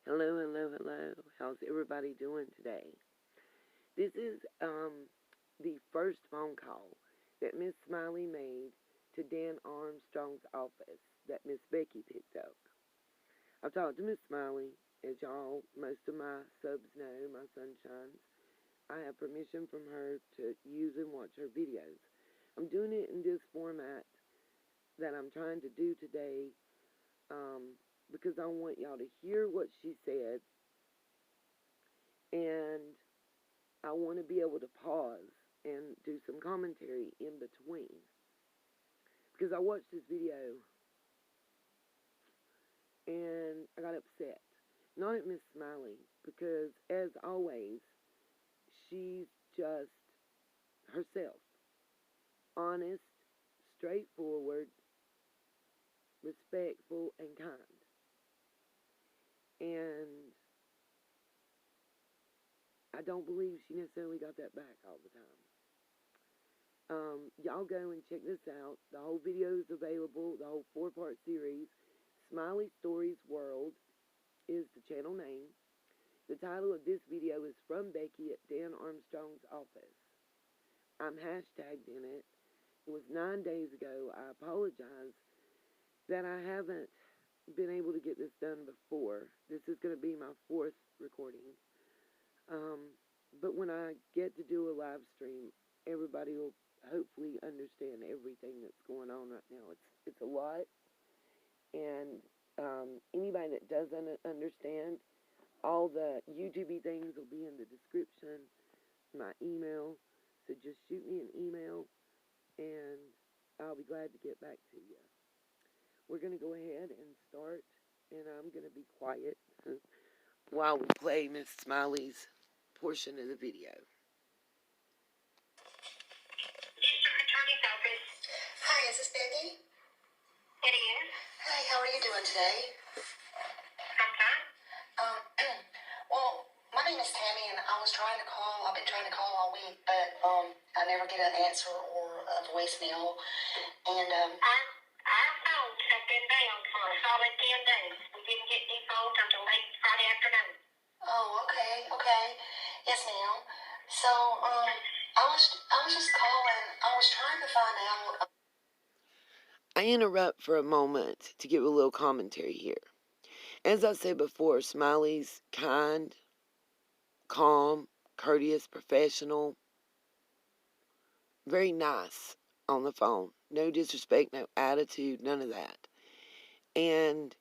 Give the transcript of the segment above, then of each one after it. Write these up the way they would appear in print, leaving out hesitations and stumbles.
Hello, hello, hello. How's everybody doing today? This is the first phone call that Miss Smiley made to Dan Armstrong's office that Miss Becky picked up. I've talked to Miss Smiley, as y'all, most of my subs know, my sunshines. I have permission from her to use and watch her videos. I'm doing it in this format that I'm trying to do today because I want y'all to hear what she said, and I want to be able to pause and do some commentary in between. Because I watched this video and I got upset. Not at Miss Smiley, because as always, she's just herself. Honest, straightforward, respectful, and kind. And I don't believe she necessarily got that back all the time. Y'all go and check this out. The whole video is available, the whole 4-part series. Smiley Stories World is the channel name. The title of this video is From Becky at Dan Armstrong's Office. I'm hashtagged in it. It was 9 days ago. I apologize that I haven't been able to get this done before. This is going to be my 4th recording. But when I get to do a live stream, everybody will hopefully understand everything that's going on right now. It's a lot, and anybody that doesn't understand, all the YouTube things will be in the description, my email, so just shoot me an email, and I'll be glad to get back to you. We're going to go ahead and start, and I'm going to be quiet while we play Miss Smiley's portion of the video. District Attorney's Office. Hi, is this Becky? It is. Hi, how are you doing today? I'm fine. Well, my name is Tammy, and I've been trying to call all week, but I never get an answer or a voicemail. And Our phones have been down for a solid 10 days. We didn't get any phones until late Friday afternoon. oh, okay, yes, ma'am. So I was just calling. I was trying to find out. I interrupt for a moment to give a little commentary here. As I said before, Smiley's kind, calm, courteous, professional, very nice on the phone. No disrespect, no attitude, none of that. And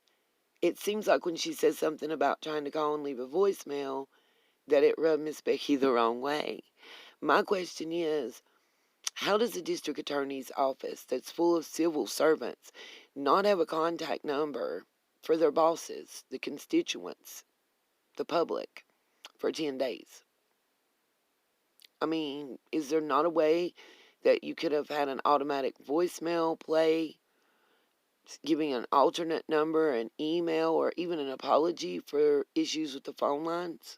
it seems like when she says something about trying to call and leave a voicemail, that it rubbed Miss Becky the wrong way. My question is, how does the district attorney's office that's full of civil servants not have a contact number for their bosses, the constituents, the public, for 10 days? I mean, is there not a way that you could have had an automatic voicemail play, giving an alternate number, an email, or even an apology for issues with the phone lines?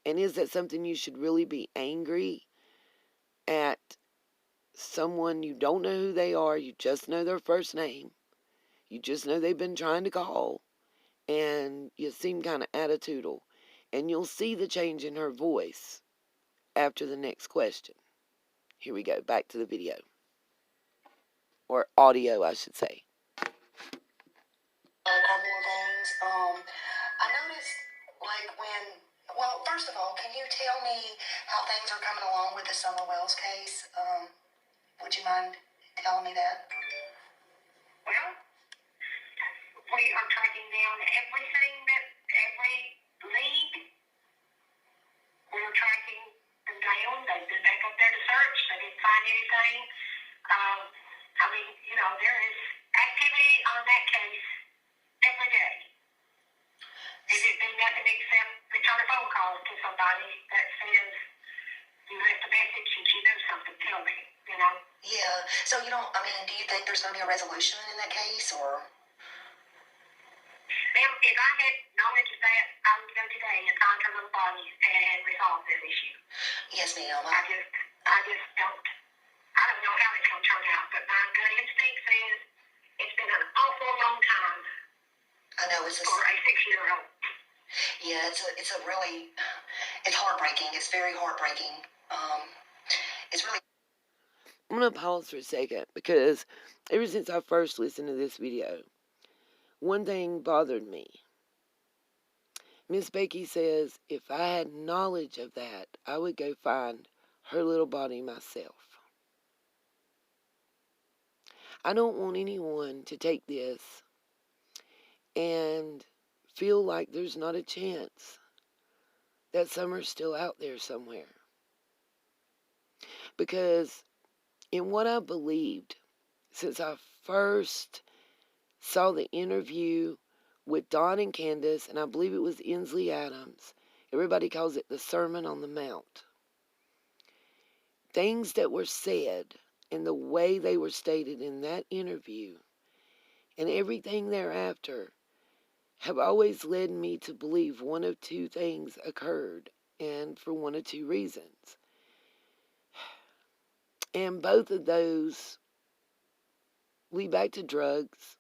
And is that something you should really be angry at someone you don't know who they are, you just know their first name, you just know they've been trying to call, and you seem kind of attitudinal, and you'll see the change in her voice after the next question. Here we go, back to the video. Or audio, I should say. A couple of things. I noticed, well, first of all, can you tell me how things are coming along with the Summer Wells case? Would you mind telling me that? Well, we are tracking down every lead. We're tracking them down. They've been back up there to search. They didn't find anything. There is activity on that case every day. It has been nothing except return a phone call to somebody that says, you left a message and you know something, tell me, Yeah. So do you think there's going to be a resolution in that case, or? Ma'am, if I had knowledge of that, I would go today and find her little body and resolve this issue. Yes, ma'am. I just don't. I don't know how it's going to turn out, but my gut instinct says it's been an awful long time I know it's for a 6-year-old. Yeah, it's a really, it's heartbreaking. It's very heartbreaking. It's really. I'm going to pause for a second because ever since I first listened to this video, one thing bothered me. Miss Becky says if I had knowledge of that, I would go find her little body myself. I don't want anyone to take this and feel like there's not a chance that Summer's still out there somewhere. Because in what I believed since I first saw the interview with Don and Candace, and I believe it was Inslee Adams, everybody calls it the Sermon on the Mount. Things that were said and the way they were stated in that interview and everything thereafter have always led me to believe one of two things occurred, and for one of two reasons. And both of those lead back to drugs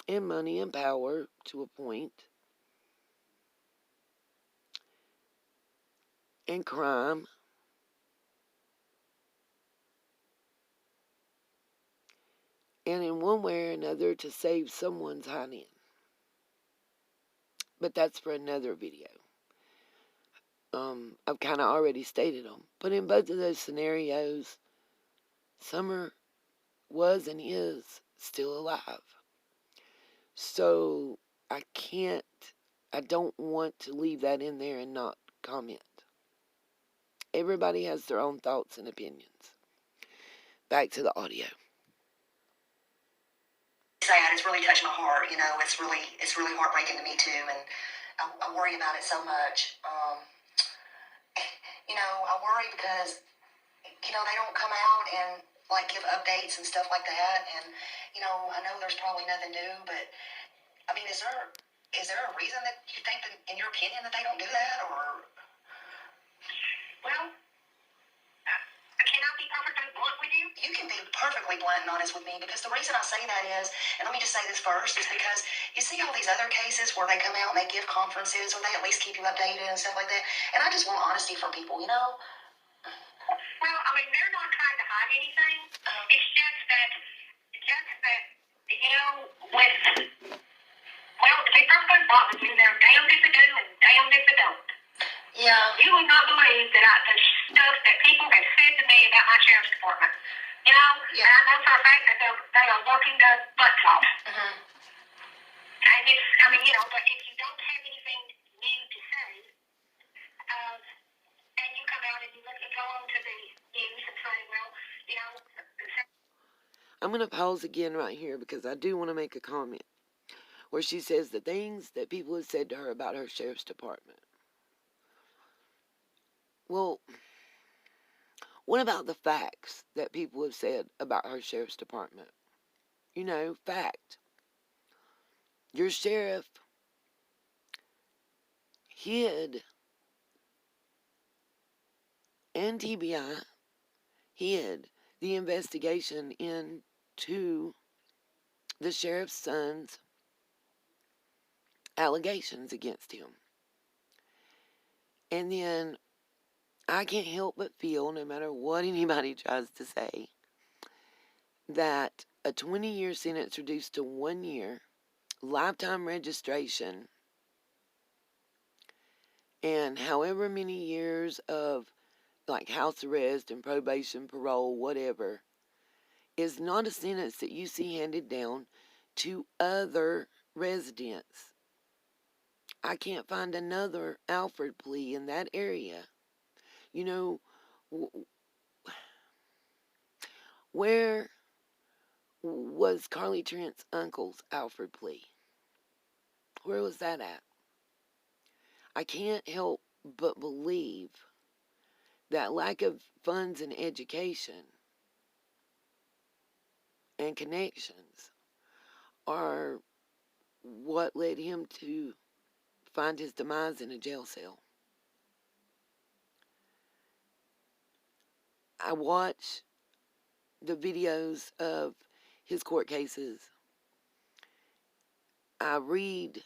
and money and power to a point, and crime, and in one way or another to save someone's hind end. But that's for another video. I've kind of already stated them. But in both of those scenarios, Summer was and is still alive. So I don't want to leave that in there and not comment. Everybody has their own thoughts and opinions. Back to the audio. Sad. It's really touched my heart. It's really heartbreaking to me too, and I worry about it so much. I worry because they don't come out and like give updates and stuff like that. And I know there's probably nothing new, but I mean, is there a reason that you think that, in your opinion, that they don't do that, or? Well, can I be perfectly blunt with you? You can be perfectly blunt and honest with me, because the reason I say that is, and let me just say this first, is because you see all these other cases where they come out and they give conferences, or they at least keep you updated and stuff like that. And I just want honesty from people. Well, I mean, they're not trying to hide anything. It's just that, with, well, to be perfectly blunt with you, they're damned if they do and damned if they don't. Yeah. You would not believe the stuff that people have said to me about my sheriff's department. Yeah. And I know for a fact that they are working their butts off. Mm-hmm. And but if you don't have anything new to say, and you come out and you go on to the news and say, well, I'm going to pause again right here because I do want to make a comment where she says the things that people have said to her about her sheriff's department. Well, what about the facts that people have said about her sheriff's department? Fact. Your sheriff hid, and TBI hid the investigation into the sheriff's son's allegations against him. And then I can't help but feel, no matter what anybody tries to say, that a 20-year sentence reduced to 1 year, lifetime registration, and however many years of like house arrest and probation, parole, whatever, is not a sentence that you see handed down to other residents. I can't find another Alfred plea in that area. Where was Carly Trent's uncle's Alfred plea? Where was that at? I can't help but believe that lack of funds and education and connections are what led him to find his demise in a jail cell. I watch the videos of his court cases. I read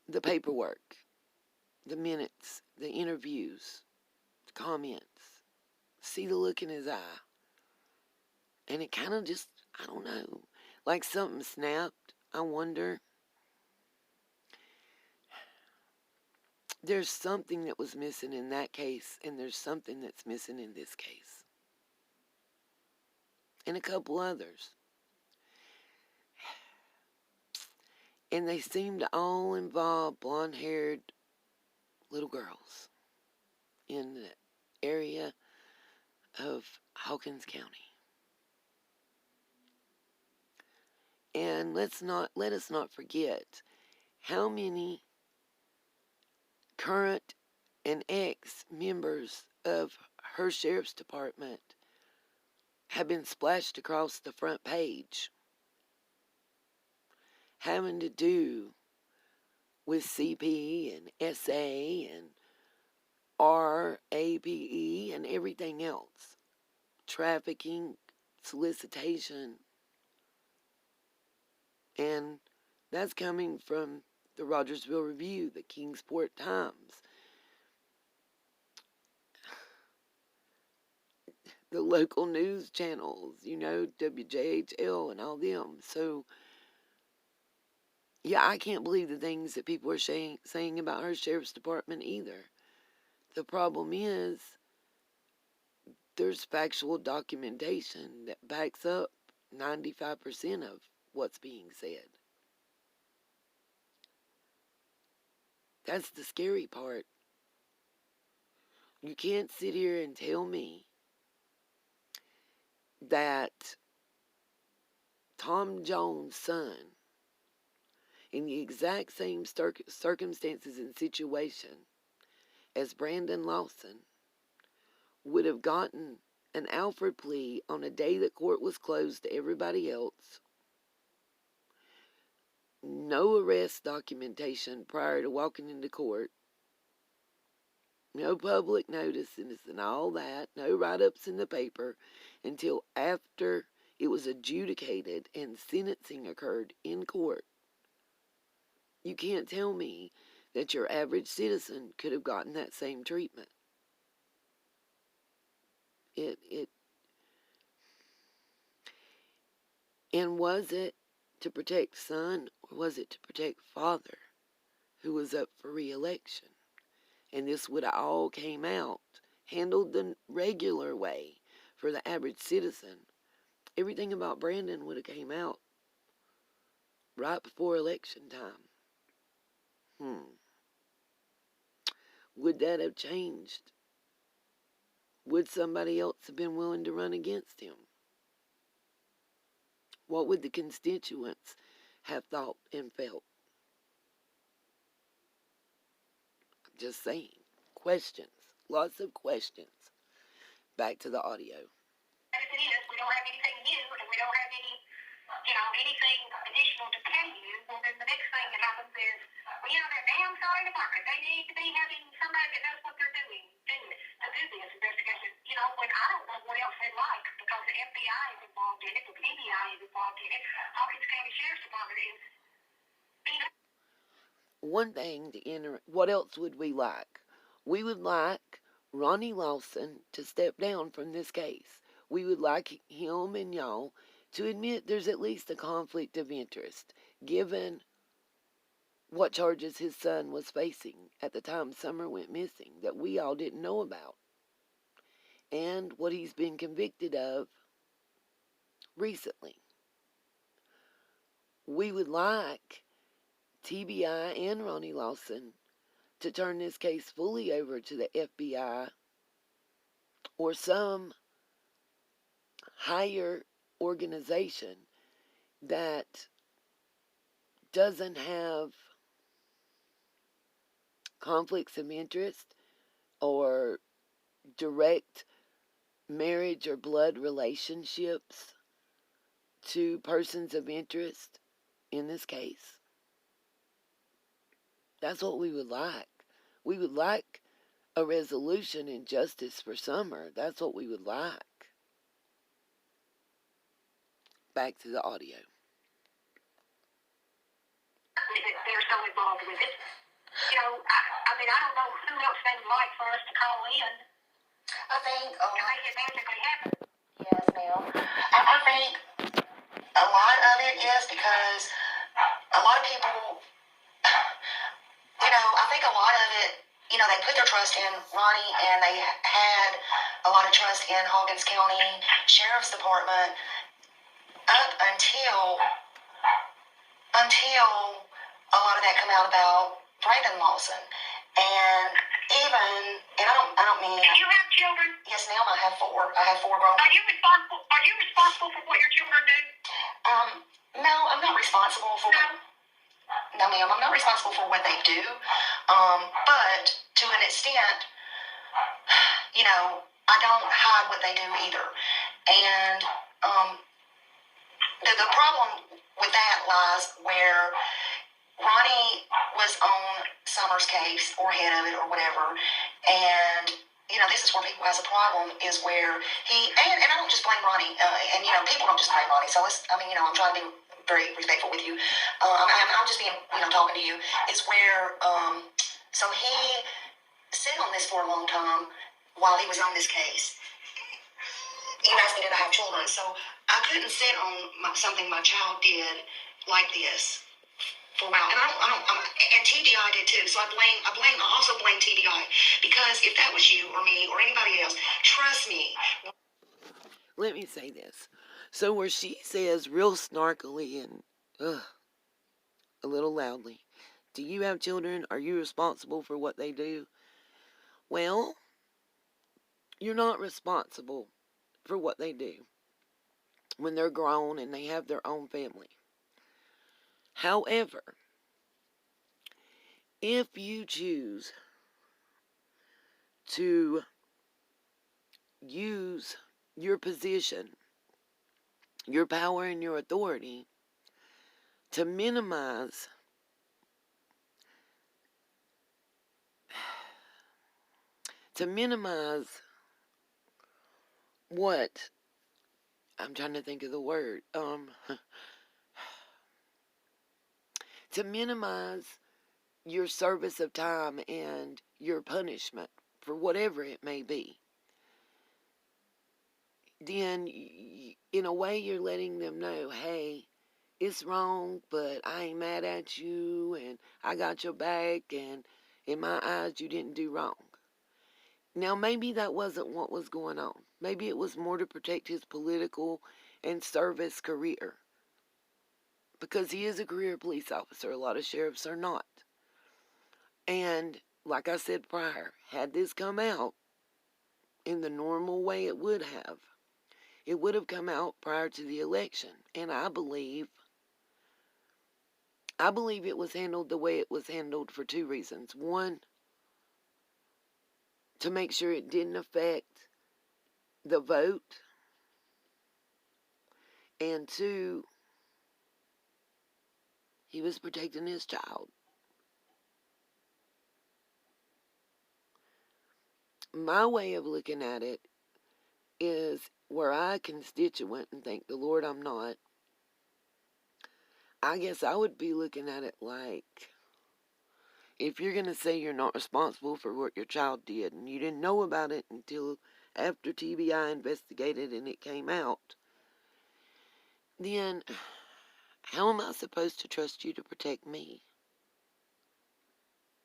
the paperwork, the minutes, the interviews, the comments, see the look in his eye. And it kind of just, I don't know, like something snapped. I wonder. There's something that was missing in that case, and there's something that's missing in this case. And a couple others. And they seem to all involve blonde-haired little girls in the area of Hawkins County. And let us not forget how many current and ex-members of her sheriff's department have been splashed across the front page having to do with CP and SA and RAPE and everything else. Trafficking, solicitation. And that's coming from the Rogersville Review, the Kingsport Times, the local news channels, WJHL and all them. So, yeah, I can't believe the things that people are saying about her sheriff's department either. The problem is there's factual documentation that backs up 95% of what's being said. That's the scary part. You can't sit here and tell me that Tom Jones' son, in the exact same circumstances and situation as Brandon Lawson, would have gotten an Alford plea on a day that court was closed to everybody else, no arrest documentation prior to walking into court, no public notices and all that, no write-ups in the paper until after it was adjudicated and sentencing occurred in court. You can't tell me that your average citizen could have gotten that same treatment. And was it to protect son, or was it to protect father, who was up for re-election? And this would have all came out, handled the regular way for the average citizen. Everything about Brandon would have came out right before election time. Would that have changed? Would somebody else have been willing to run against him? What would the constituents have thought and felt? I'm just saying. Questions. Lots of questions. Back to the audio. As it is, we don't have anything new, and we don't have anything additional to pay you. Well, then the next thing that happens is, they're damn sorry department. They need to be having somebody that knows what they're doing to do this investigation. When I don't know what else they'd like, because the FBI is involved in it, the PBI is involved in it, Hawkins County Sheriff's Department is. One thing to enter. What else would we like? We would like Ronnie Lawson to step down from this case. We would like him and y'all to admit there's at least a conflict of interest, given what charges his son was facing at the time Summer went missing that we all didn't know about, and what he's been convicted of recently. We would like TBI and Ronnie Lawson to turn this case fully over to the FBI or some higher organization that doesn't have conflicts of interest or direct marriage or blood relationships to persons of interest in this case. That's what we would like. We would like a resolution and justice for Summer. That's what we would like. Back to the audio. There's so involved with it. You know, I mean, I don't know who else they would like for us to call in I think, to make it magically happen. yes, ma'am. I think a lot of it is because a lot of people, I think a lot of it, they put their trust in Ronnie, and they had a lot of trust in Hawkins County Sheriff's Department up until a lot of that come out about Brandon Lawson. And I don't mean. Do you have children? Yes, ma'am. I have 4. I have 4 grown. Are you responsible for what your children do? No, I'm not responsible for. No, ma'am. I'm not responsible for what they do. But to an extent, I don't hide what they do either. And the problem with that lies where Ronnie was on Summer's case or head of it or whatever, and this is where people has a problem, is where he and I don't just blame Ronnie, and people don't just blame Ronnie. So I'm trying to be very respectful with you. I'm just being talking to you. It's where so he sat on this for a long time while he was on this case. You asked me did I have children, so I couldn't sit on something my child did like this for a while, and and TDI did too. So I also blame TDI, because if that was you or me or anybody else, trust me. Let me say this. So where she says real snarkily and a little loudly, do you have children? Are you responsible for what they do? Well, you're not responsible for what they do when they're grown and they have their own family. However, if you choose to use your position, your power, and your authority to minimize what, I'm trying to think of the word, to minimize your service of time and your punishment for whatever it may be, then in a way you're letting them know, hey, it's wrong, but I ain't mad at you, and I got your back, and in my eyes you didn't do wrong. Now maybe that wasn't what was going on. Maybe it was more to protect his political and service career, because he is a career police officer. A lot of sheriffs are not. And like I said prior, had this come out in the normal way it would have come out prior to the election. And I believe it was handled the way it was handled for 2 reasons. One, to make sure it didn't affect the vote. And 2, he was protecting his child. My way of looking at it is, where I constituent and thank the Lord I'm not, I guess I would be looking at it like, if you're going to say you're not responsible for what your child did and you didn't know about it until after TBI investigated and it came out, then how am I supposed to trust you to protect me?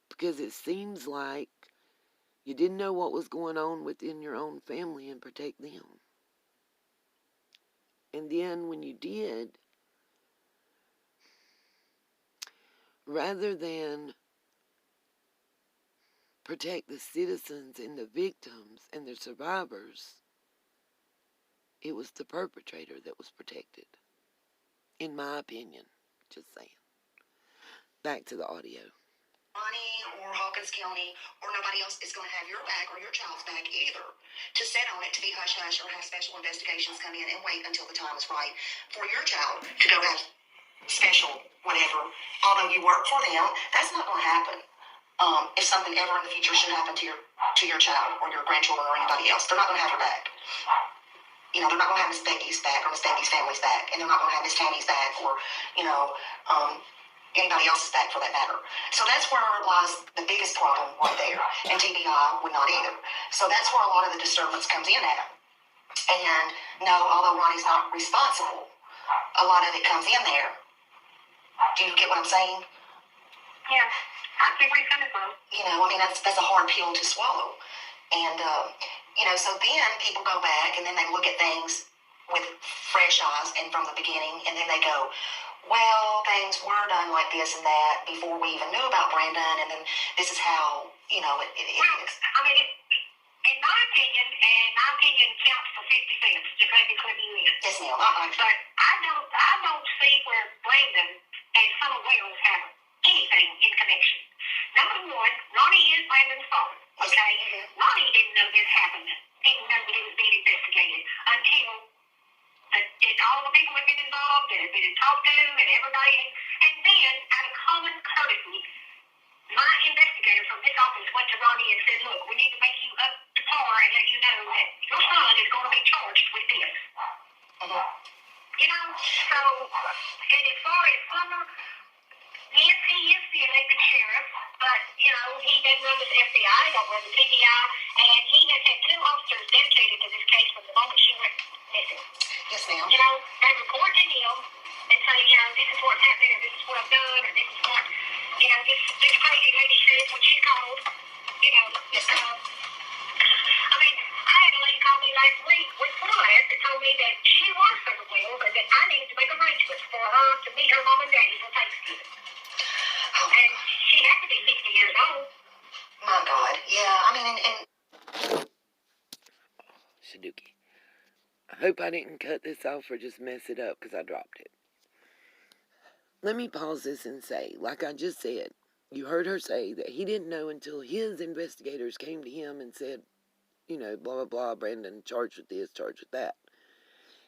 Because it seems like you didn't know what was going on within your own family and protect them. And then when you did, rather than protect the citizens and the victims and the survivors, it was the perpetrator that was protected. In my opinion. Just saying. Back to the audio. Ronnie or Hawkins County or nobody else is going to have your back or your child's back either to sit on it, to be hush-hush, or have special investigations come in and wait until the time is right for your child to go have special whatever. Although you work for them, that's not going to happen. If something ever in the future should happen to your child or your grandchildren or anybody else, they're not going to have your back. They're not going to have Miss Becky's back or Miss Becky's family's back, and they're not going to have Miss Tammy's back, or, anybody else's back for that matter. So that's where lies the biggest problem right there. And TBI would not either. So that's where a lot of the disturbance comes in at. And no, although Ronnie's not responsible, a lot of it comes in there. Do you get what I'm saying? Yeah, I see where you're coming from. You know, I mean, that's a hard pill to swallow. And, you know, so then people go back and then they look at things with fresh eyes and from the beginning, and then they go, well, things were done like this and that before we even knew about Brandon, and then this is how, you know, it is. I mean, in my opinion, and my opinion counts for 50 cents, just let me clue you in. Yes, ma'am. But I don't see where Brandon and Summer Wells have anything in connection. Number one, Ronnie is Brandon's father, okay? Mm-hmm. Ronnie didn't know this happened. Didn't know that it was being investigated until all the people had been involved and had been talked to, and everybody, and then out of common courtesy, my investigator from this office went to Ronnie and said, look, we need to make you up to par and let you know that your son is going to be charged with this. Mm-hmm. You know, so, and as far as Summer, yes, he is the elected sheriff, but, you know, he doesn't run the FBI, don't run the TBI, and he has had 2 officers dedicated to this case from the moment she went missing. Yes, ma'am. You know, they report to him and say, you know, this is what's happening, or this is what I've done, or this is what, you know, this crazy lady said when she called, you know. Yes, ma'am. I mean, I had a lady call me last week with last that told me that she was Summer Wells and that I needed to make arrangements for her to meet her mom and daddy for Thanksgiving. Oh, And she had to be 60 years old. my God. Yeah, I mean, and Shaduki. I hope I didn't cut this off or just mess it up because I dropped it. Let me pause this and say, like I just said, you heard her say that he didn't know until his investigators came to him and said, you know, blah, blah, blah, Brandon, charged with this, charged with that.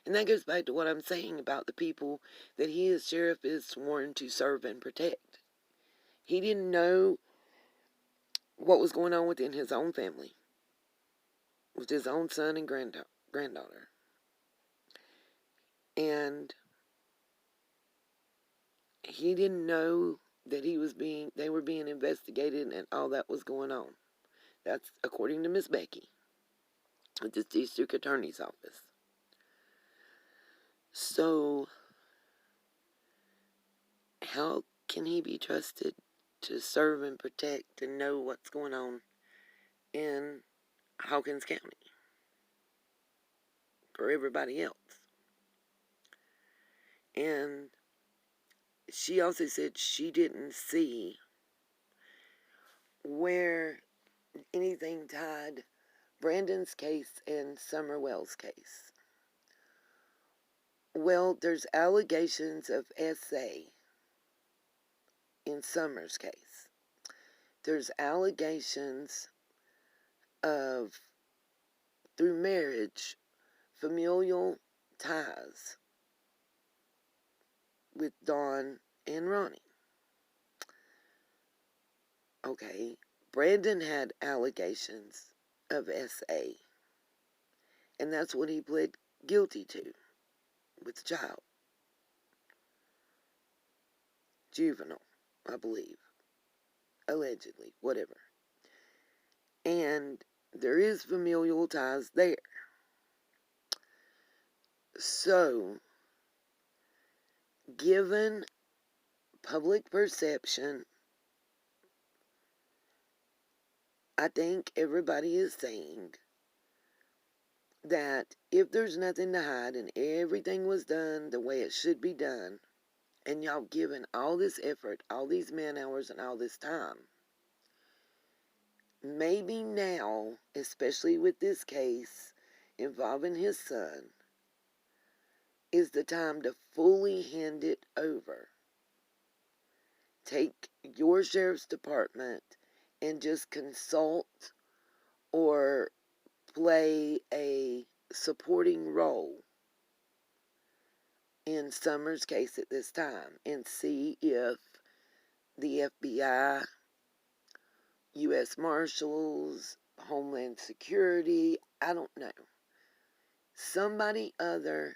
And that goes back to what I'm saying about the people that he as sheriff is sworn to serve and protect. He didn't know what was going on within his own family, with his own son and granddaughter. And he didn't know that they were being investigated and all that was going on. That's according to Miss Becky with the district attorney's office. So, how can he be trusted to serve and protect and know what's going on in Hawkins County for everybody else? And she also said she didn't see where anything tied Brandon's case and Summer Wells' case. Well, there's allegations of SA in Summer's case. There's allegations of, through marriage, familial ties with Dawn and Ronnie. Okay, Brandon had allegations of SA, and that's what he pled guilty to with the child. Juvenile, I believe. Allegedly, whatever. And there is familial ties there. So, given public perception, I think everybody is saying that if there's nothing to hide and everything was done the way it should be done, and y'all given all this effort, all these man hours, and all this time, maybe now, especially with this case involving his son, is the time to fully hand it over. Take your sheriff's department and just consult or play a supporting role in Summer's case at this time and see if the FBI, U.S. Marshals, Homeland Security, I don't know, somebody other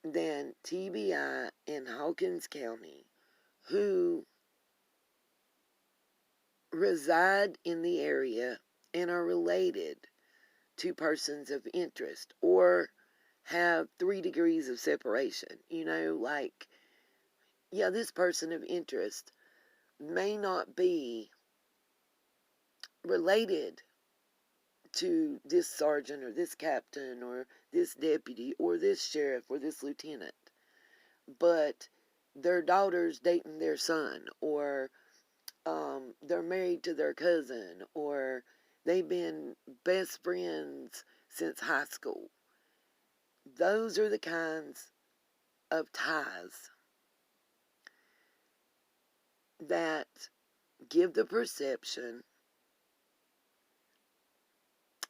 than TBI in Hawkins County who reside in the area and are related to persons of interest or have 3 degrees of separation. Like, yeah, this person of interest may not be related to this sergeant or this captain or this deputy or this sheriff or this lieutenant, but their daughter's dating their son, or they're married to their cousin, or they've been best friends since high school. Those are the kinds of ties that give the perception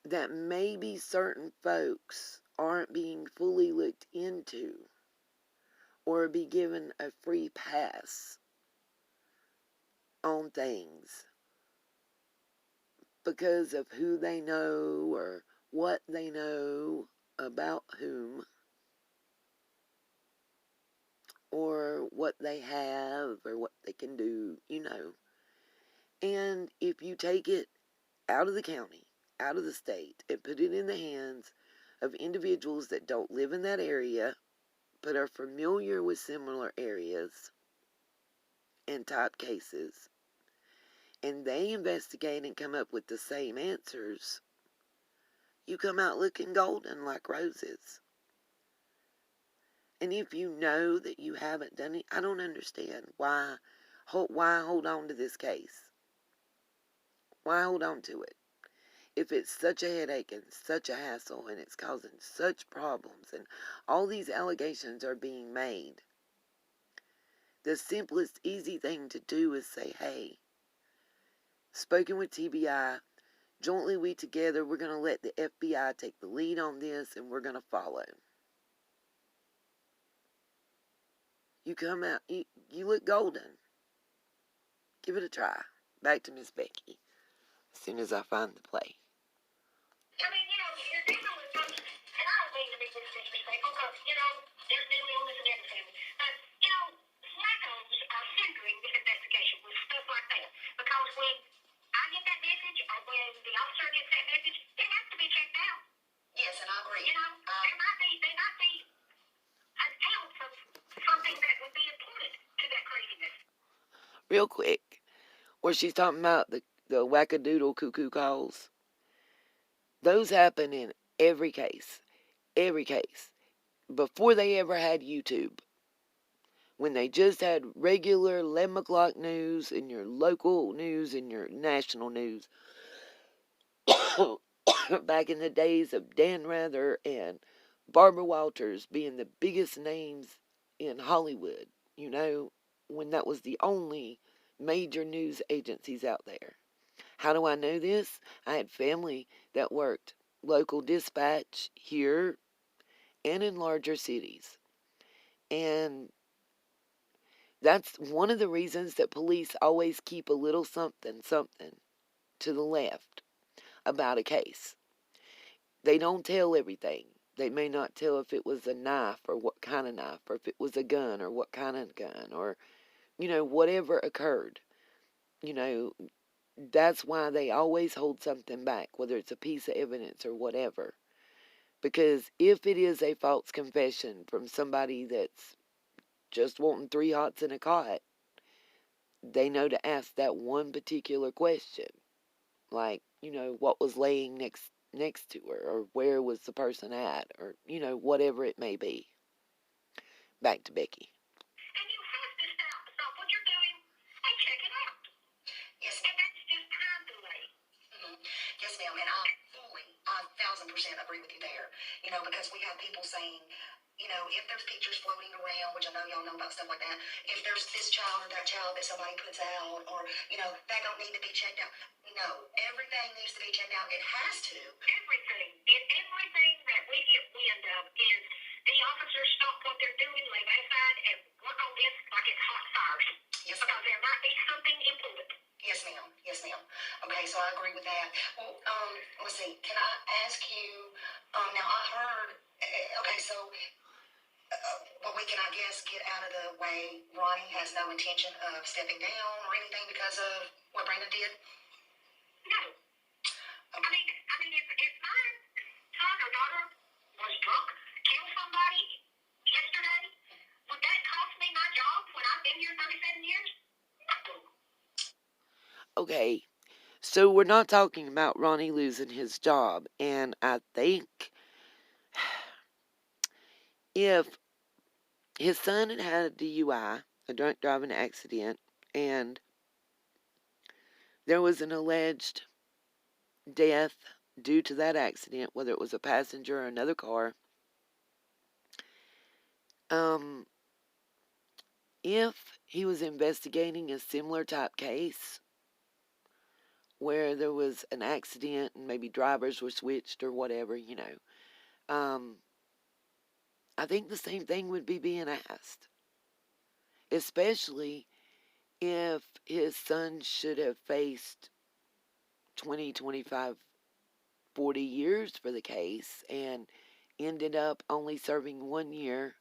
that maybe certain folks aren't being fully looked into or be given a free pass on things because of who they know or what they know about whom or what they have or what they can do. And if you take it out of the county, out of the state, and put it in the hands of individuals that don't live in that area but are familiar with similar areas and type cases, and they investigate and come up with the same answers, you come out looking golden like roses. And if you know that you haven't done it, I don't understand why hold on to this case. Why hold on to it? If it's such a headache and such a hassle and it's causing such problems and all these allegations are being made, the simplest, easy thing to do is say, hey, spoken with TBI, jointly we together, we're going to let the FBI take the lead on this and we're going to follow. You come out, you look golden. Give it a try. Back to Miss Becky as soon as I find the play. I mean, you're dealing with folks, and I don't mean to be disrespectful, because, there's mental illness in every family. But, wackos are hindering this investigation with stuff like that. Because when I get that message, or when the officer gets that message, it has to be checked out. Yes, and I agree. There might be an ounce of something that would be important to that craziness. Real quick, where she's talking about the wackadoodle cuckoo calls, those happen in every case. Every case. Before they ever had YouTube. When they just had regular 11 o'clock news and your local news and your national news. Back in the days of Dan Rather and Barbara Walters being the biggest names in Hollywood, when that was the only major news agencies out there. How do I know this? I had family that worked local dispatch here and in larger cities. And that's one of the reasons that police always keep a little something to the left about a case. They don't tell everything. They may not tell if it was a knife or what kind of knife, or if it was a gun or what kind of gun, or, whatever occurred. That's why they always hold something back, whether it's a piece of evidence or whatever. Because if it is a false confession from somebody that's just wanting 3 hots in a cot, they know to ask that one particular question. Like, what was laying next to her, or where was the person at, or, whatever it may be. Back to Becky. And you have to stop what you're doing and check it out. Yes, And that's just time delay. Yes, ma'am, and I 1,000% agree with you there. Because we have people saying, if there's pictures floating around, which I know y'all know about stuff like that, if there's this child or that child that somebody puts out, or, that don't need to be checked out. No, everything needs to be checked out. It has to. Everything. And everything that we get wind of is the officers stop what they're doing, lay that aside, and work on this like it's hot fires. Yes, because there might be something important. Yes, ma'am. Yes, ma'am. Okay, so I agree with that. Well, let's see. Can I ask you? Now I heard. Okay, so what we we can, I guess, get out of the way. Ronnie has no intention of stepping down or anything because of what Brandon did? No. I mean, if my son or daughter was drunk, killed somebody yesterday, would that cost me my job when I've been here 37 years? No. Okay, so we're not talking about Ronnie losing his job, and I think if his son had had a DUI, a drunk driving accident, and there was an alleged death due to that accident, whether it was a passenger or another car, if he was investigating a similar type case where there was an accident and maybe drivers were switched or whatever, I think the same thing would be being asked, especially if his son should have faced 20, 25, 40 years for the case and ended up only serving 1 year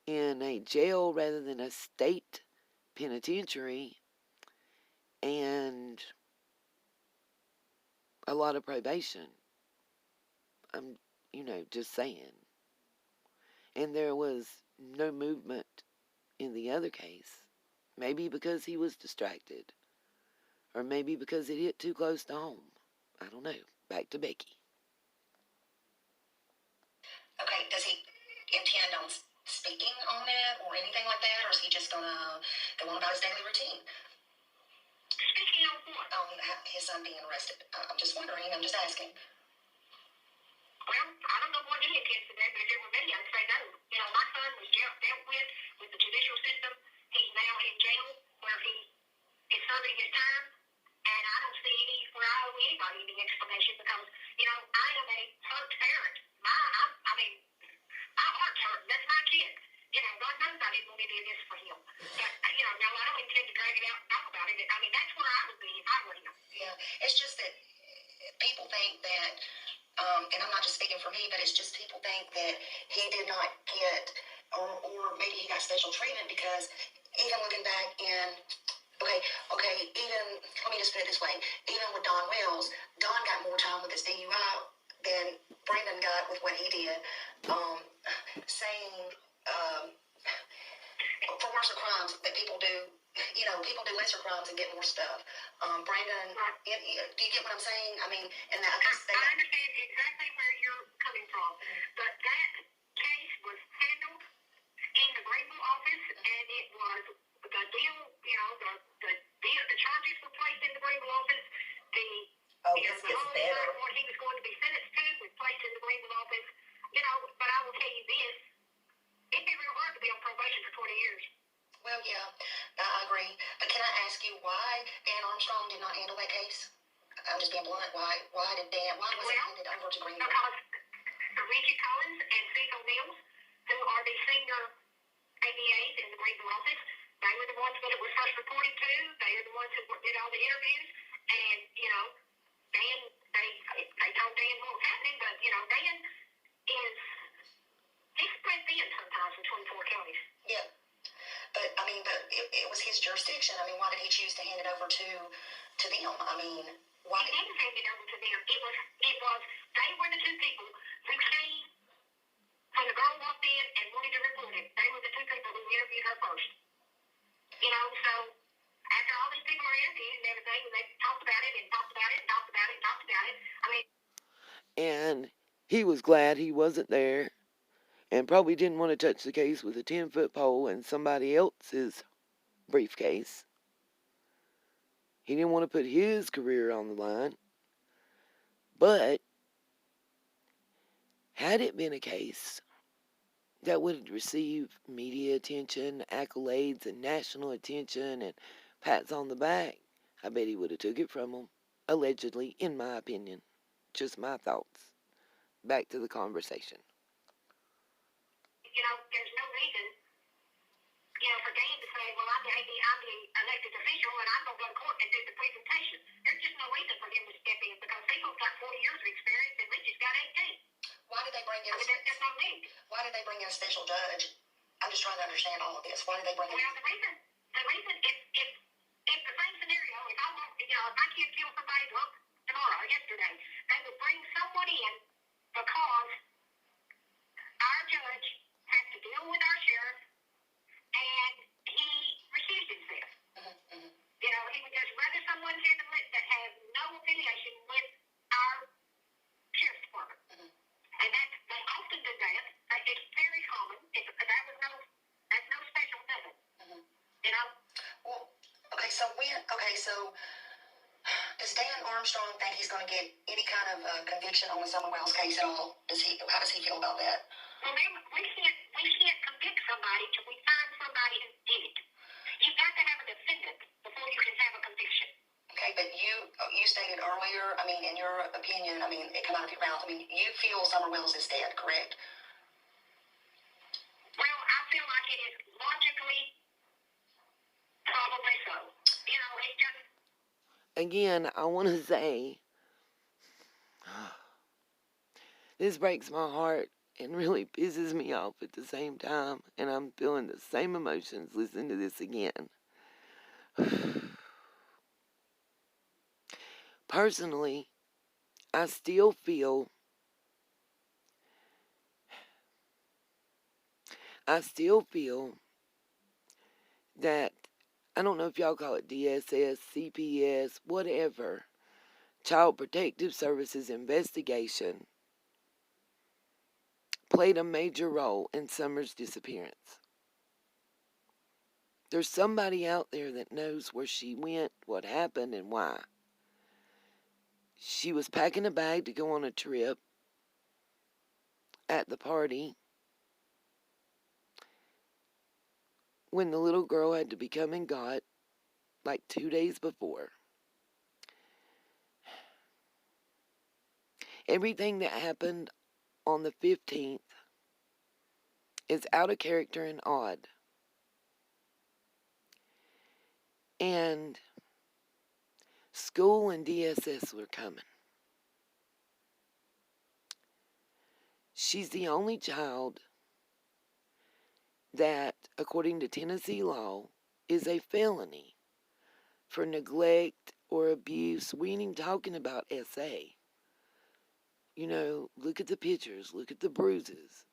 in a jail rather than a state penitentiary and a lot of probation. I'm, just saying. And there was no movement in the other case. Maybe because he was distracted. Or maybe because it hit too close to home. I don't know. Back to Becky. Okay, does he intend on speaking on that or anything like that, or is he just gonna go on about his daily routine? Speaking of what? On his son being arrested. I'm just wondering. I'm just asking. Well, I don't know what he intends to do, but if it were me, I'd say no. My son was dealt with the judicial system. He's now in jail where he is serving his time, and I don't see where I owe anybody any explanation because, I am a hurt parent. My heart's hurt. That's my kid. God knows I didn't want any of this for him. But, no, I don't intend to drag it out and talk about it. I mean, that's where I would be if I were him. Yeah, it's just that people think that, and I'm not just speaking for me, but it's just people think that he did not get, or maybe he got special treatment because even looking back in, okay, even, let me just put it this way, even with Don Wells, Don got more time with his DUI than Brandon got with what he did, saying, for worse crimes that people do, people do lesser crimes and get more stuff. Brandon, do you get what I'm saying? I mean, and that, I understand exactly where you're coming from, but that case was handled in the Greenville office, and it was the deal. The charges were placed in the Greenville office. This gets better. What he was going to be sentenced to was placed in the Greenville office. But I will tell you this: it'd be real hard to be on probation for 20 years. Well, yeah, I agree. But can I ask you why Dan Armstrong did not handle that case? I'm just being blunt. Why was it handed over to Greenville? Because Reggie Collins and Cecil Mills, who are the senior ADAs in the Greenville office, they were the ones that it was first reported to. They are the ones who did all the interviews. And, Dan, they told Dan what was happening, but, Dan he's spread thin sometimes in 24 counties. Yeah. But it was his jurisdiction. Why did he choose to hand it over to them? Why he didn't hand it over to them? It was they were the two people who came when the girl walked in and wanted to report it. They were the two people who interviewed her first. So after all these people are interviewed and everything, they talked about it and talked about it and talked about it and talked about it. And he was glad he wasn't there and probably didn't want to touch the case with a 10-foot pole and somebody else's briefcase. He didn't want to put his career on the line. But had it been a case that would receive media attention, accolades, and national attention and pats on the back, I bet he would have took it from him. Allegedly, in my opinion. Just my thoughts. Back to the conversation. There's no reason, for Dan to say, well, I'm the elected official and I'm going to go to court and do the presentation. There's just no reason for him to step in because people's got 40 years of experience and Richie's got 18. Why did they bring in that's not me. Why did they bring in a special judge? I'm just trying to understand all of this. Why did they bring it? Well, the reason if the same scenario, if I want, if my kid killed somebody tomorrow or yesterday, they would bring someone in because our judge has to deal with our sheriff, and he recused himself. He would just rather someone handle it that has no affiliation with our sheriff's department. And they often do that. It's very common. That's no special nothing. Well, so does Dan Armstrong think he's going to get any kind of conviction on the Summer Wells case at all? How does he feel about that? Well, we can't convict somebody till we find somebody who did it. You've got to have a defendant before you can have a conviction. Okay, but you stated earlier, in your opinion, it came out of your mouth, you feel Summer Wells is dead, correct? Well, I feel like it is logically probably so. It's just... Again, I want to say, this breaks my heart and really pisses me off at the same time, and I'm feeling the same emotions listening to this again. Personally, I still feel that, I don't know if y'all call it DSS, CPS, whatever, Child Protective Services investigation played a major role in Summer's disappearance. There's somebody out there that knows where she went, what happened, and why. She was packing a bag to go on a trip at the party when the little girl had to be come and got, like 2 days before. Everything that happened on the 15th is out of character and odd. And school and DSS were coming. She's the only child that, according to Tennessee law, is a felony for neglect or abuse. We ain't even talking about SA. Look at the pictures, look at the bruises.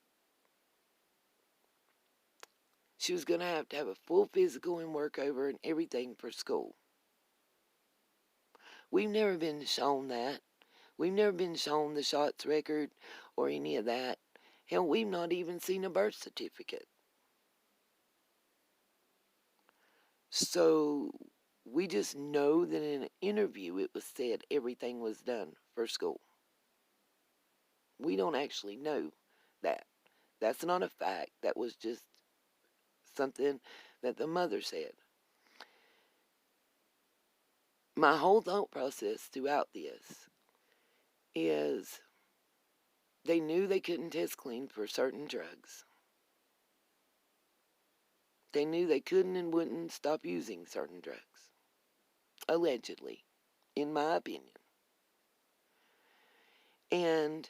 She was going to have a full physical and work over and everything for school. We've never been shown that. We've never been shown the shots record or any of that. Hell, we've not even seen a birth certificate. So we just know that in an interview it was said everything was done for school. We don't actually know that. That's not a fact. That was just something that the mother said. My whole thought process throughout this is they knew they couldn't test clean for certain drugs. They knew they couldn't and wouldn't stop using certain drugs. Allegedly, in my opinion. And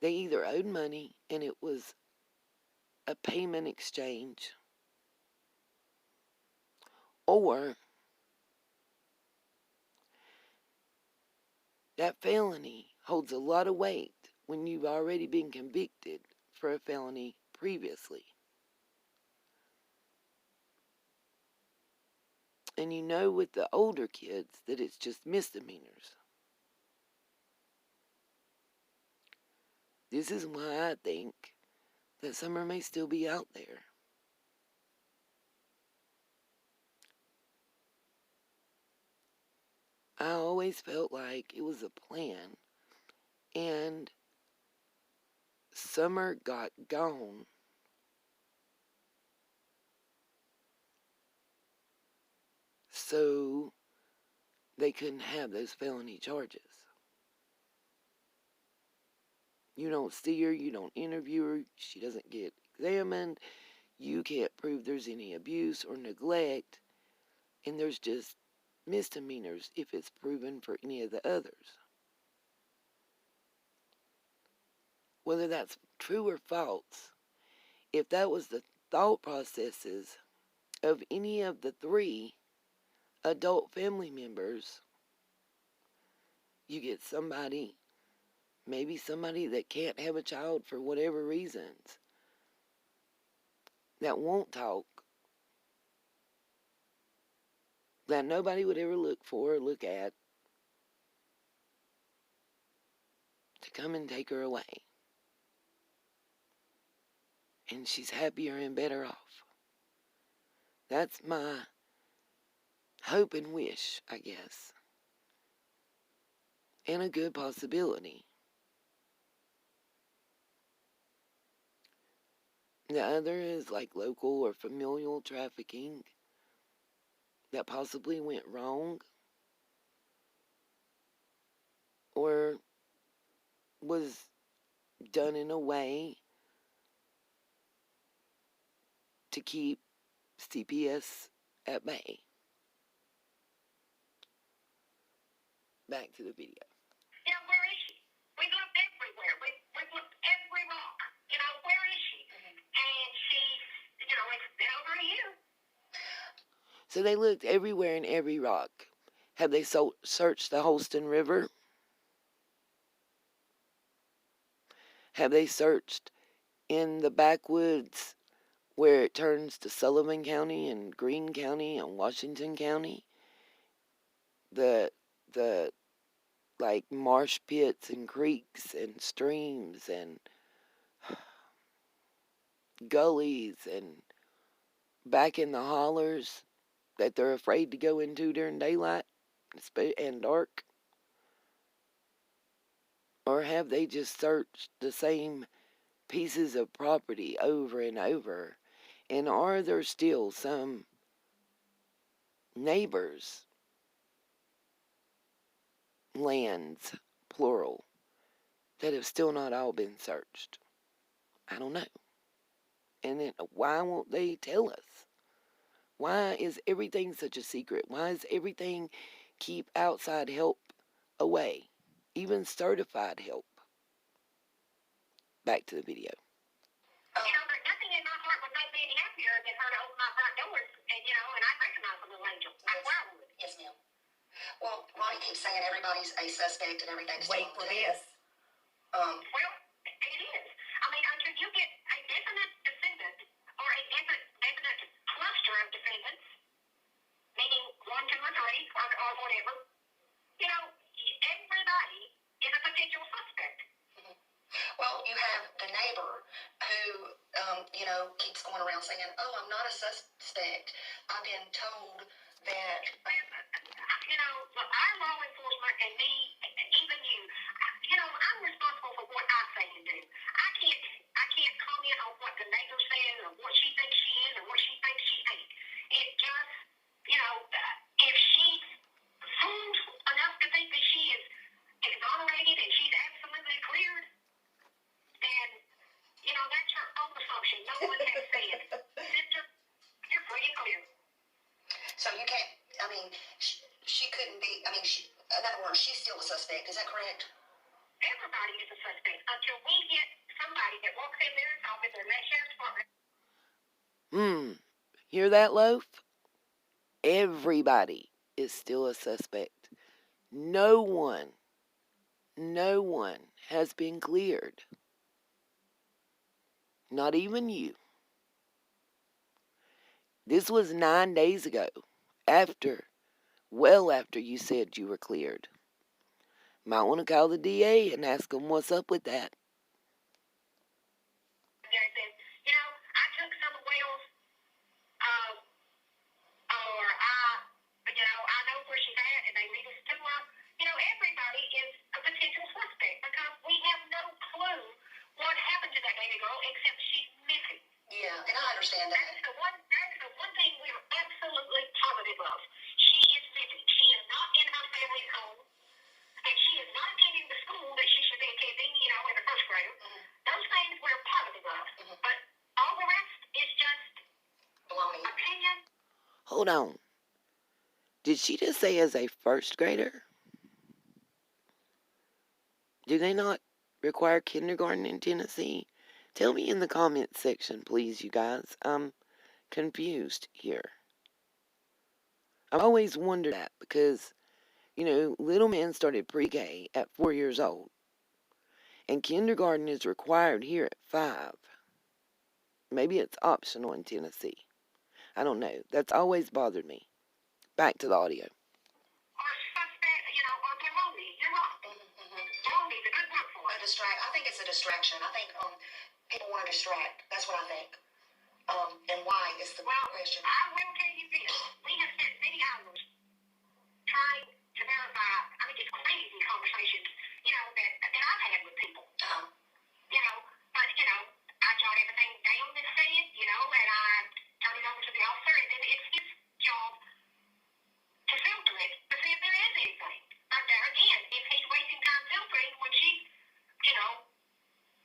they either owed money and it was a payment exchange, or that felony holds a lot of weight when you've already been convicted for a felony previously. And with the older kids that it's just misdemeanors. This is why I think that Summer may still be out there. I always felt like it was a plan, and Summer got gone so they couldn't have those felony charges. You don't see her, you don't interview her, she doesn't get examined, you can't prove there's any abuse or neglect, and there's just misdemeanors if it's proven for any of the others. Whether that's true or false, if that was the thought processes of any of the 3 adult family members, you get somebody, maybe somebody that can't have a child for whatever reasons, that won't talk, that nobody would ever look for or look at, to come and take her away. And she's happier and better off. That's my hope and wish, I guess. And a good possibility. The other is like local or familial trafficking that possibly went wrong or was done in a way to keep CPS at bay. Back to the video. Yeah, where is she? We looked everywhere. We looked every rock. Where is she? And she's, it's been over a year. So they looked everywhere in every rock. Have they searched the Holston River? Have they searched in the backwoods where it turns to Sullivan County and Greene County and Washington County? The like marsh pits and creeks and streams and gullies and back in the hollers that they're afraid to go into during daylight and dark? Or have they just searched the same pieces of property over and over? And are there still some neighbors' lands, plural, that have still not all been searched? I don't know. And then why won't they tell us? Why is everything such a secret? Why does everything keep outside help away? Even certified help. Back to the video. But nothing in my heart would make me any happier than her to open my front doors and I recognize the little angel. I swear I would. Yes, ma'am. Well, Ronnie keeps saying everybody's a suspect and everything's Wait for this. Well, it is. Until you get a definite defendant or a definite cluster of defendants, meaning 1, 2, or 3, or whatever, everybody is a potential suspect. Well, you have the neighbor who, keeps going around saying, "Oh, I'm not a suspect. I've been told that." Our law enforcement and me, even you, I'm responsible for what I say and do. I can't comment on what the neighbor says or what she thinks she is or what she thinks she ain't. It just, if she's fooled enough to think that she is exonerated and she's absolutely cleared, then, that's her own assumption. No one has said, sister, you're free and clear. So you can't, she couldn't be, in other words, she's still a suspect. Is that correct? Everybody is a suspect until we get somebody that walks in there and talks with their sheriff's department. Hear that, Loaf? Everybody is still a suspect. No one has been cleared. Not even you. This was 9 days ago, well after you said you were cleared. Might want to call the DA and ask him what's up with that. I took some of Will's, or I know where she's at, and they lead us to her. Everybody is a potential suspect because we have no clue what happened to that baby girl except she's missing. Yeah, and I understand that. That's the one thing we are absolutely positive of. She is missing. She is not in her family's home, and she is not attending the school that she should be attending, in the first grade. Mm-hmm. Those things we're positive of. Mm-hmm. But all the rest is just opinion. Hold on. Did she just say as a first grader? Do they not require kindergarten in Tennessee Tell me in the comments section, please, you guys. I'm confused here. I've always wondered that because, little man started pre-K at 4 years old, and kindergarten is required here at 5. Maybe it's optional in Tennessee. I don't know. That's always bothered me. Back to the audio. Or suspect, or baloney. You're right. Baloney's a good word for it. I think it's a distraction. I think people want to distract. That's what I think. And why is the question. I will tell you this. We have spent many hours trying to verify, just crazy conversations, that I've had with people. But, I jot everything down that's said, and I turn it over to the officer, and then it's his job to filter it to see if there is anything. But there again, if he's wasting time filtering when she's,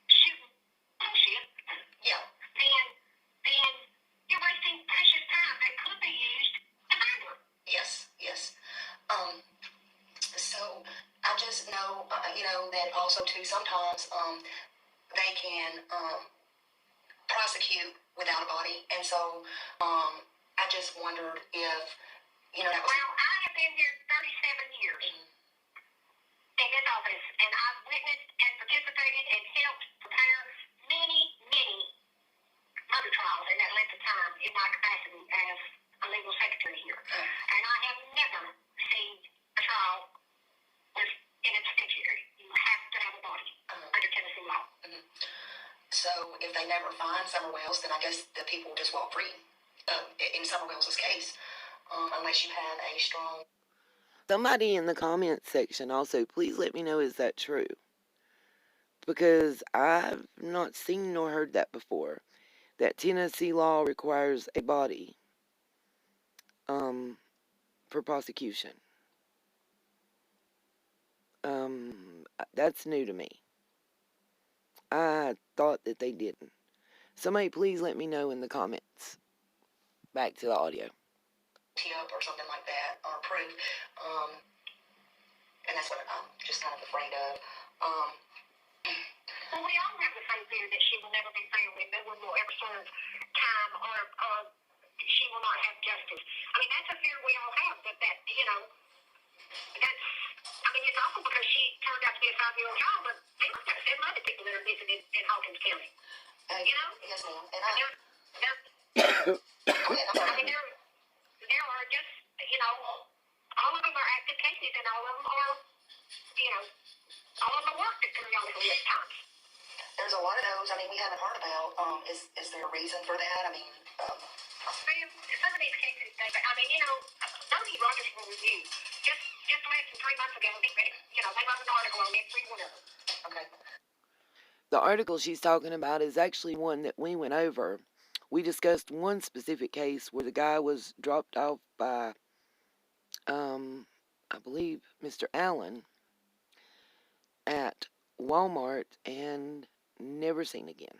shooting bullshit, Yeah. then you're wasting precious time that could be used to find her. Yes. So I just know, that also too sometimes they can prosecute without a body, and so I just wondered if that was. Well, I have been here 37 years in this office, and I've witnessed and participated and helped prepare many, many murder trials in that length of time in my capacity as a legal secretary here. And I have never seen a trial with an abstentionary. You have to have a body under Tennessee law. So if they never find Summer Wells, then I guess the people will just walk free in Summer Wells' case, unless you have a strong. Somebody in the comments section also, please let me know, is that true? Because I've not seen nor heard that before, that Tennessee law requires a body for prosecution. That's new to me. I thought that they didn't. Somebody please let me know in the comments. Back to the audio. Up or something like that, or proof, and that's what I'm just kind of afraid of. Well, we all have the same fear that she will never be found and no one will ever serve time or she will not have justice. That's a fear we all have, but that's, it's awful because she turned out to be a 5-year-old child, but they must have 7 other people that are missing in Hawkins County. Yes, ma'am. And there are just, all of them are active cases and all of them are, all of them work periodically at times. There's a lot of those. We haven't heard about. Is there a reason for that? Some of these cases, Bernie Rogers will review. Just less than 3 months ago, they wrote an article on every one of them. Okay. The article she's talking about is actually one that we went over. We discussed one specific case where the guy was dropped off by, I believe, Mr. Allen at Walmart and never seen again.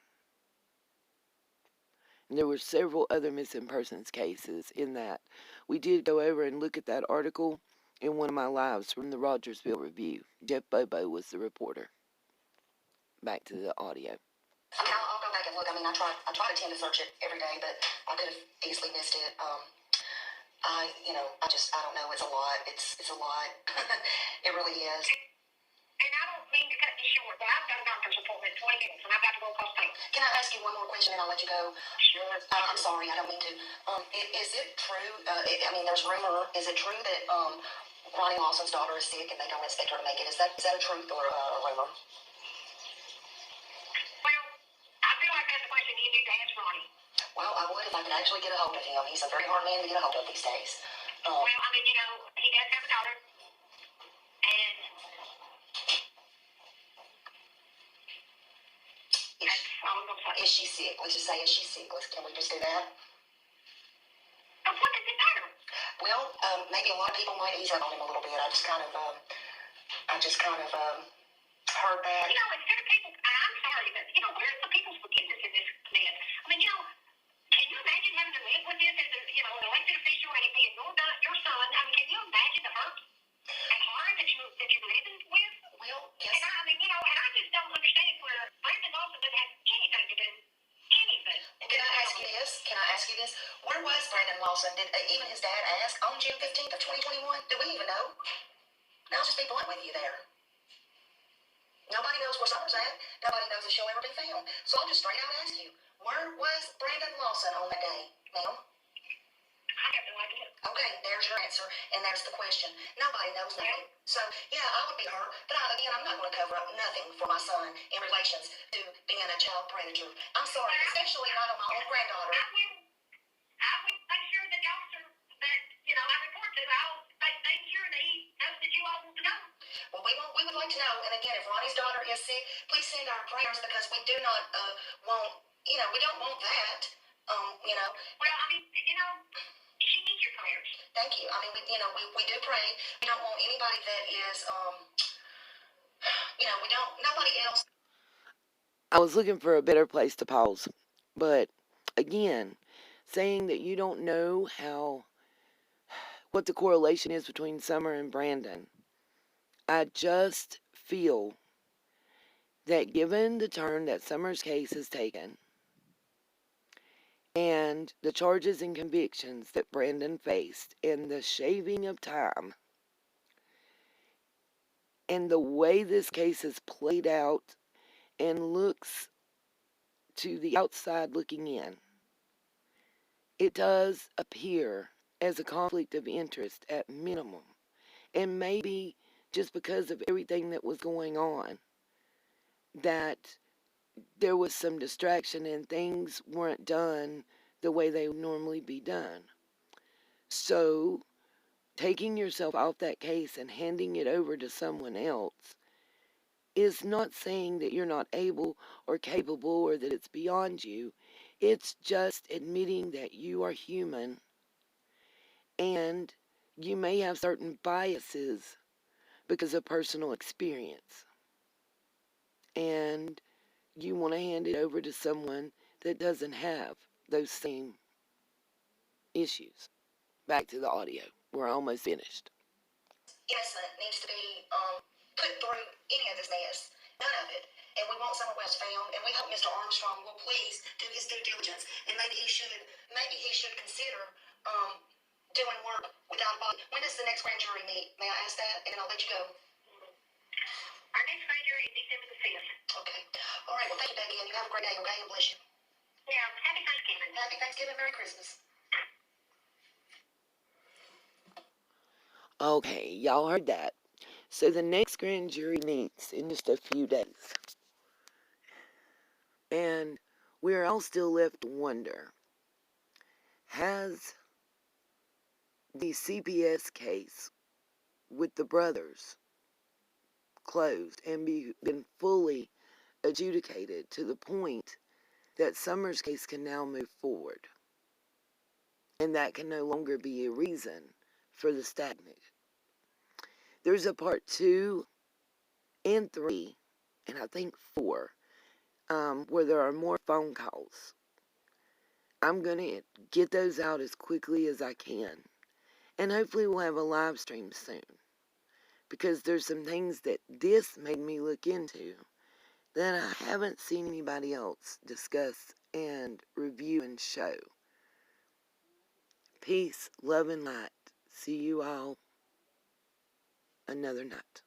And there were several other missing persons cases in that. We did go over and look at that article in one of my lives from the Rogersville Review. Jeff Bobo was the reporter. Back to the audio. I'll go back and look. I try to tend to search it every day, but I could have easily missed it. I don't know. It's a lot. It's a lot. It really is. And I don't mean to cut this short, but I've got a doctor's appointment in 20 minutes, and I've got to go across town. Can I ask you one more question, and I'll let you go? Sure. I'm sorry, I don't mean to. Is it true? There's rumor. Is it true that Ronnie Lawson's daughter is sick and they don't expect her to make it? Is that a truth or a rumor? Well, I feel like that's a question you need to ask Ronnie. Well, I would if I could actually get a hold of him. He's a very hard man to get a hold of these days. He does have a daughter, and that's all I'm going to say. Is she sick? Let's just say, is she sick? Can we just do that? But what does it matter? Well, maybe a lot of people might ease up on him a little bit. I just kind of heard that. Instead of people, I'm sorry, but where's the people's forgiveness in this mess? Can you imagine having to live with this as an elected official and it being your son? Can you imagine the hurt and harm that you're living with? Well, yes. And I just don't understand where Brandon Lawson doesn't have anything to do Lawson, did even his dad ask on June 15th of 2021? Do we even know? Now, I'll just be blunt with you there. Nobody knows where Summer's at. Nobody knows if she'll ever be found. So I'll just straight out ask you, where was Brandon Lawson on that day, ma'am? I have no idea. Okay, there's your answer, and there's the question. Nobody knows that. So, yeah, I would be her, but again, I'm not going to cover up nothing for my son in relations to being a child predator. I'm sorry, especially not on my own granddaughter. I will make sure that the officer that, I report to, I'll make sure that he knows that you all want to know. Well, we would like to know, and again, if Ronnie's daughter is sick, please send our prayers, because we do not want, we don't want that, Well, she needs your prayers. Thank you. I mean, we do pray. We don't want anybody that is, nobody else. I was looking for a better place to pause. But again, saying that you don't know what the correlation is between Summer and Brandon, I just feel that given the turn that Summer's case has taken and the charges and convictions that Brandon faced and the shaving of time and the way this case has played out and looks to the outside looking in, it does appear as a conflict of interest at minimum. And maybe just because of everything that was going on, that there was some distraction and things weren't done the way they would normally be done. So, taking yourself off that case and handing it over to someone else is not saying that you're not able or capable or that it's beyond you. It's just admitting that you are human and you may have certain biases because of personal experience. And you want to hand it over to someone that doesn't have those same issues. Back to the audio. We're almost finished. Innocent needs to be put through any of this mess. None of it. And we want Summer Wells found, and we hope Mr. Armstrong will please do his due diligence, and maybe he should consider doing work without a body. When does the next grand jury meet? May I ask that? And then I'll let you go. Our next grand jury is December the 5th. Okay. All right. Well, thank you, Becky, and you have a great day, okay? And bless you. Yeah. Happy Thanksgiving. Happy Thanksgiving. Merry Christmas. Okay, y'all heard that. So the next grand jury meets in just a few days. And we're all still left to wonder, has the CPS case with the brothers closed and been fully adjudicated to the point that Summer's case can now move forward? And that can no longer be a reason for the stagnant. There's a part 2 and 3, and I think 4, where there are more phone calls. I'm going to get those out as quickly as I can. And hopefully we'll have a live stream soon. Because there's some things that this made me look into that I haven't seen anybody else discuss and review and show. Peace, love, and light. See you all another night.